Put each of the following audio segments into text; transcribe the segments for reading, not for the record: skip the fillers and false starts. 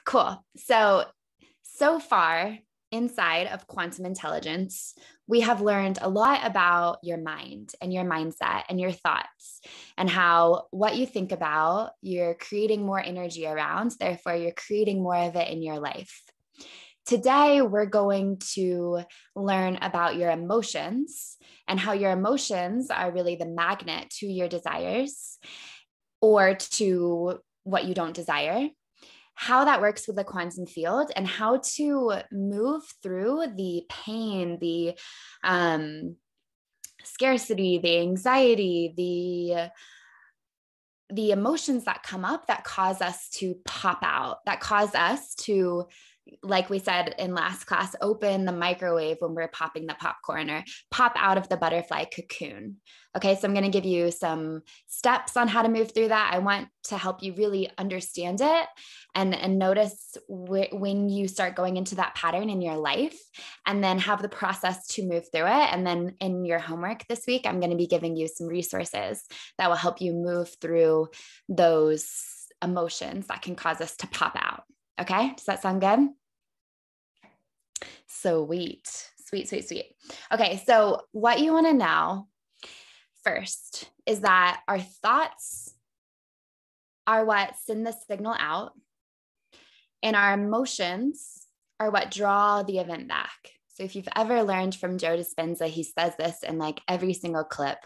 Cool. So far inside of quantum intelligence, we have learned a lot about your mind and your mindset and your thoughts and how what you think about, you're creating more energy around. Therefore, you're creating more of it in your life. Today, we're going to learn about your emotions and how your emotions are really the magnet to your desires or to what you don't desire, how that works with the quantum field, and how to move through the pain, the scarcity, the anxiety, the emotions that come up that cause us to pop out, that cause us to, like we said in last class, open the microwave when we're popping the popcorn or pop out of the butterfly cocoon. Okay, so I'm going to give you some steps on how to move through that. I want to help you really understand it and notice when you start going into that pattern in your life, and then have the process to move through it. And then in your homework this week, I'm going to be giving you some resources that will help you move through those emotions that can cause us to pop out. Okay, does that sound good? Sweet. Okay, so what you want to know first is that our thoughts are what send the signal out, and our emotions are what draw the event back. So if you've ever learned from Joe Dispenza, he says this in like every single clip.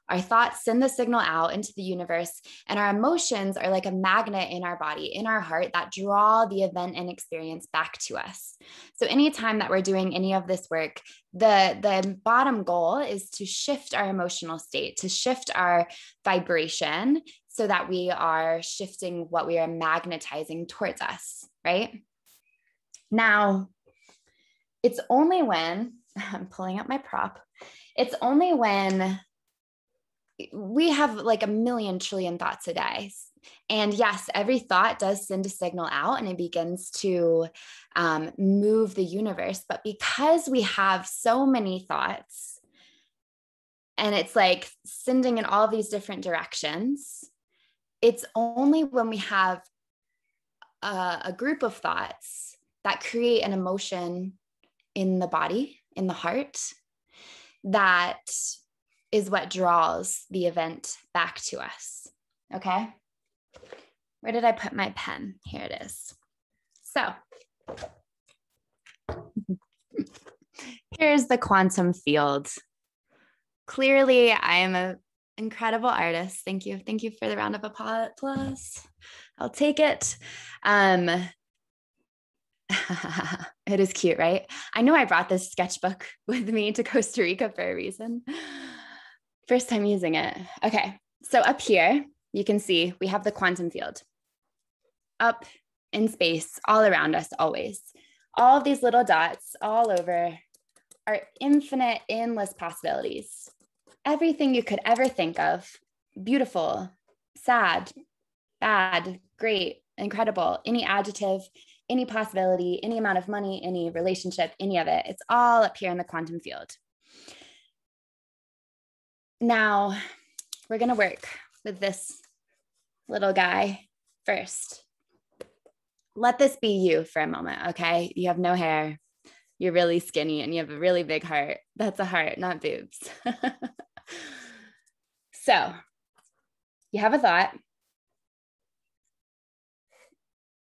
Our thoughts send the signal out into the universe, and our emotions are like a magnet in our body, in our heart, that draw the event and experience back to us. So anytime that we're doing any of this work, the bottom goal is to shift our emotional state, to shift our vibration so that we are shifting what we are magnetizing towards us, right? Now, it's only when, I'm pulling up my prop, it's only when we have like a million trillion thoughts a day. And yes, every thought does send a signal out and it begins to move the universe. But because we have so many thoughts and it's like sending in all these different directions, it's only when we have a group of thoughts that create an emotion in the body, in the heart, that is what draws the event back to us. Okay. Where did I put my pen? Here it is. So here's the quantum field. Clearly, I am an incredible artist. Thank you. Thank you for the round of applause. I'll take it. It is cute, right? I know I brought this sketchbook with me to Costa Rica for a reason. First time using it. Okay, so up here, you can see we have the quantum field. Up in space, all around us, always. All of these little dots all over are infinite, endless possibilities. Everything you could ever think of, beautiful, sad, bad, great, incredible, any adjective, any possibility, any amount of money, any relationship, any of it. It's all up here in the quantum field. Now, we're going to work with this little guy first. Let this be you for a moment, okay? You have no hair, you're really skinny, and you have a really big heart. That's a heart, not boobs. So, you have a thought,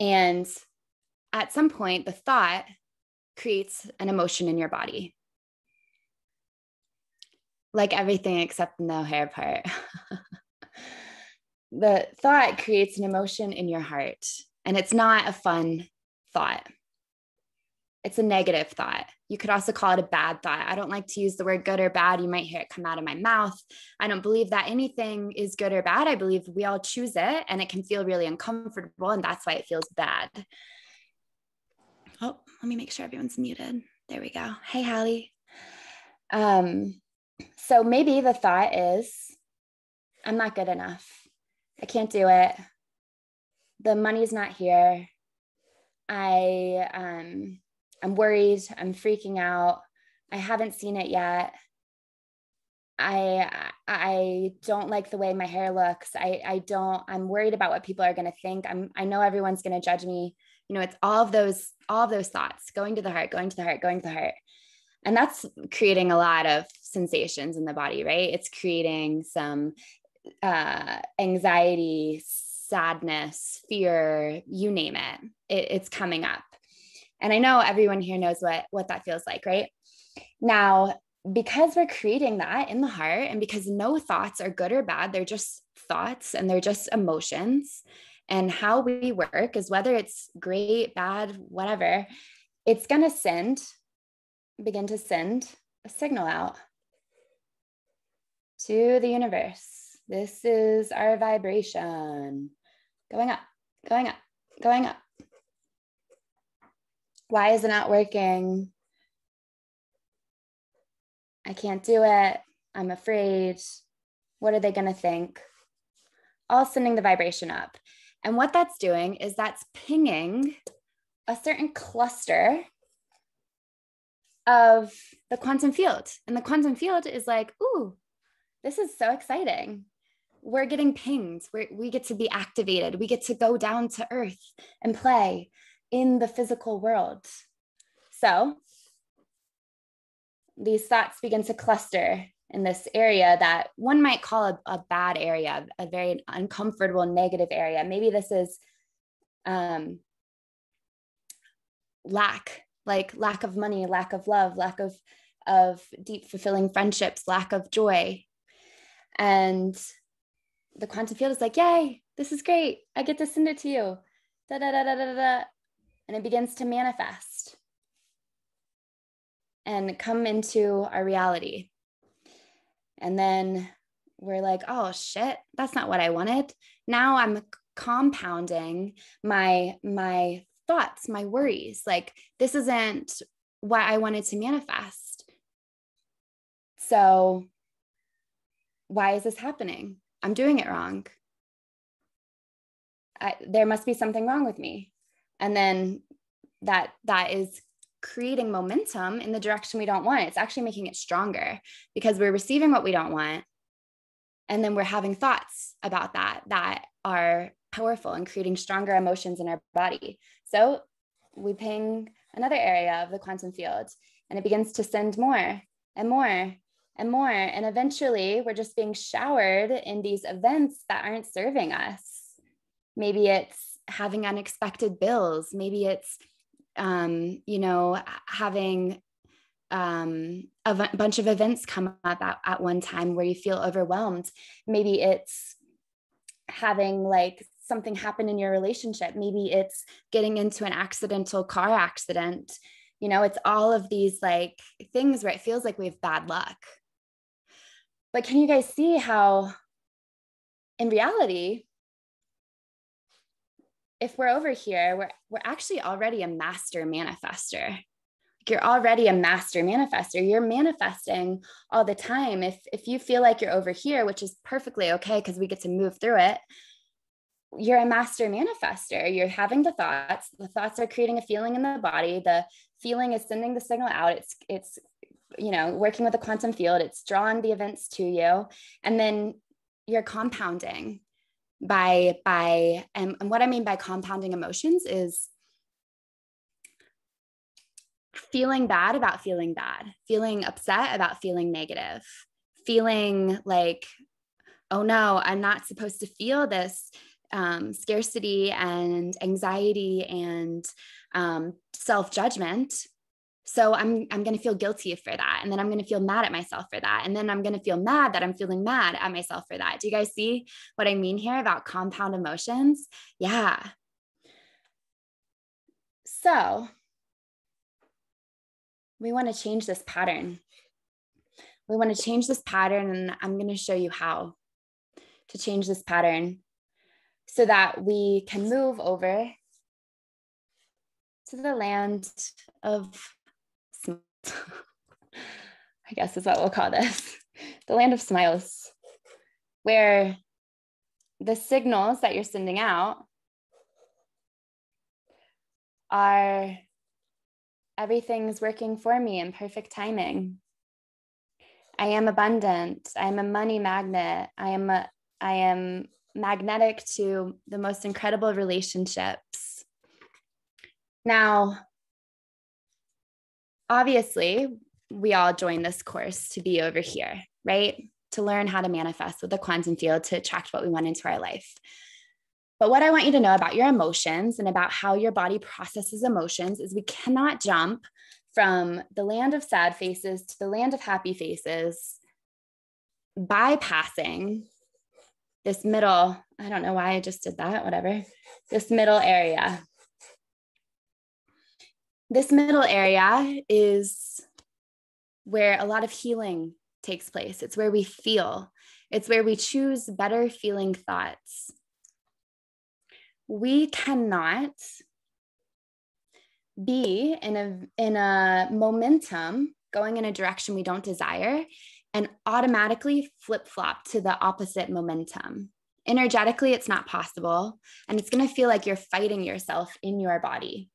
and at some point, the thought creates an emotion in your body. Like everything except the no hair part. The thought creates an emotion in your heart, and it's not a fun thought. It's a negative thought. You could also call it a bad thought. I don't like to use the word good or bad. You might hear it come out of my mouth. I don't believe that anything is good or bad. I believe we all choose it, and it can feel really uncomfortable, and that's why it feels bad. Oh, let me make sure everyone's muted. There we go. Hey, Hallie. So maybe the thought is, I'm not good enough. I can't do it. The money's not here. I'm worried. I'm freaking out. I haven't seen it yet. I don't like the way my hair looks. I'm worried about what people are going to think. I know everyone's going to judge me It's all of those thoughts going to the heart, going to the heart, going to the heart. And that's creating a lot of sensations in the body, right? It's creating some anxiety, sadness, fear, you name it. It's coming up. And I know everyone here knows what that feels like, right? Now, because we're creating that in the heart, and because no thoughts are good or bad, they're just thoughts and they're just emotions. And how we work is whether it's great, bad, whatever, it's going to begin to send a signal out to the universe. This is our vibration going up, going up, going up. Why is it not working? I can't do it. I'm afraid. What are they going to think? All sending the vibration up. And what that's doing is that's pinging a certain cluster of the quantum field. And the quantum field is like, ooh, this is so exciting. We're getting pinged. We get to be activated. We get to go down to earth and play in the physical world. So these thoughts begin to cluster in this area that one might call a bad area, a very uncomfortable, negative area. Maybe this is lack of money, lack of love, lack of deep, fulfilling friendships, lack of joy. And the quantum field is like, yay, this is great. I get to send it to you. Da, da, da, da, da, da. And it begins to manifest and come into our reality. And then we're like, oh shit, that's not what I wanted. Now I'm compounding my thoughts, my worries. Like, this isn't what I wanted to manifest. So why is this happening? I'm doing it wrong. There must be something wrong with me. And then that is creating momentum in the direction we don't want. It's actually making it stronger because we're receiving what we don't want. And then we're having thoughts about that are powerful and creating stronger emotions in our body. So we ping another area of the quantum field and it begins to send more and more and more. And eventually we're just being showered in these events that aren't serving us. Maybe it's having unexpected bills. Maybe it's, having a bunch of events come up at one time where you feel overwhelmed. Maybe it's having like something happen in your relationship. Maybe it's getting into an accidental car accident. It's all of these like things where it feels like we have bad luck. But can you guys see how in reality, if we're over here, we're actually already a master manifester. You're already a master manifester. You're manifesting all the time. If you feel like you're over here, which is perfectly okay because we get to move through it, you're a master manifester. You're having the thoughts. The thoughts are creating a feeling in the body. The feeling is sending the signal out. It's working with the quantum field. It's drawing the events to you. And then you're compounding and what I mean by compounding emotions is feeling bad about feeling bad, feeling upset about feeling negative, feeling like, oh no, I'm not supposed to feel this scarcity and anxiety and self-judgment. So I'm going to feel guilty for that. And then I'm going to feel mad at myself for that. And then I'm going to feel mad that I'm feeling mad at myself for that. Do you guys see what I mean here about compound emotions? Yeah. So we want to change this pattern. We want to change this pattern, and I'm going to show you how to change this pattern so that we can move over to the land of I guess is what we'll call this, the land of smiles, where the signals that you're sending out are everything's working for me in perfect timing. I am abundant. I am a money magnet. I am magnetic to the most incredible relationships. Now, obviously, we all join this course to be over here, right? To learn how to manifest with the quantum field to attract what we want into our life. But what I want you to know about your emotions and about how your body processes emotions is we cannot jump from the land of sad faces to the land of happy faces, bypassing this middle, I don't know why I just did that, whatever, this middle area. This middle area is where a lot of healing takes place. It's where we feel. It's where we choose better feeling thoughts. We cannot be in a momentum going in a direction we don't desire and automatically flip-flop to the opposite momentum. Energetically, it's not possible. And it's going to feel like you're fighting yourself in your body.